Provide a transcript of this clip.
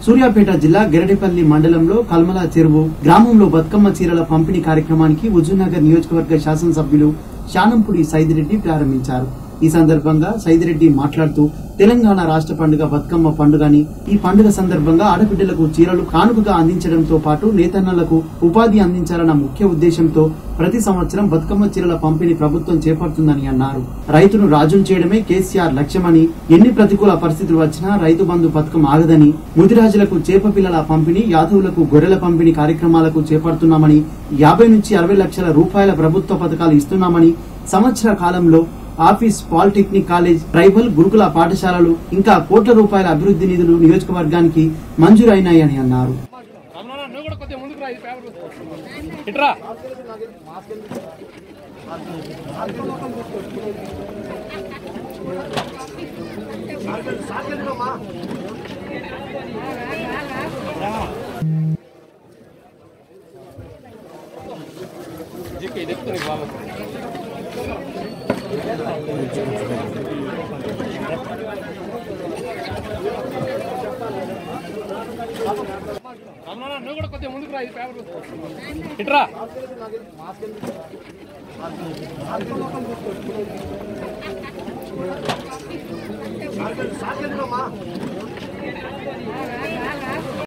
సూర్యాపేట జిల్లా గెరటిపల్లి మండలంలో కల్మల చెరువు గ్రామంలో బతుకమ్మ చీరల పంపిణీ కార్యక్రమానికి హుజూర్నగర్ నియోజకవర్గ శాసనసభ్యులు శానంపూడి సైదిరెడ్డి ప్రారంభించారు. ఈ సందర్భంగా సైదిరెడ్డి మాట్లాడుతూ తెలంగాణ రాష్ట్ర పండుగ బతుకమ్మ పండుగని ఈ పండుగ సందర్భంగా ఆడబిడ్డలకు చీరలు కానుకగా అందించడంతో పాటు నేతన్నలకు ఉపాధి అందించాలన్న ముఖ్య ఉద్దేశంతో ప్రతి సంవత్సరం బతుకమ్మ చీరల పంపిణీ ప్రభుత్వం చేపడుతుందని అన్నారు. రైతును రాజును చేయడమే కేసీఆర్ లక్ష్యమని, ఎన్ని ప్రతికూల పరిస్థితులు వచ్చినా రైతు బంధు పథకం ఆగదని, ముదిరాజులకు చేప పిల్లల పంపిణీ, యాదవులకు గొర్రెల పంపిణీ కార్యక్రమాలకు చేపడుతున్నామని, 50 నుంచి 60 లక్షల రూపాయల ప్రభుత్వ పథకాలు ఇస్తున్నామని, సంవత్సర కాలంలో ఆఫీస్, పాలిటెక్నిక్ కాలేజ్, ట్రైబల్ గురుకుల పాఠశాలలు ఇంకా కోట్ల రూపాయల అభివృద్ధి నిధులు నియోజకవర్గానికి మంజూరైనాయని అన్నారు. నువ్వు కూడా కొద్దిగా ముందుకు రా, ఇది పేపర్ ఇట్రా.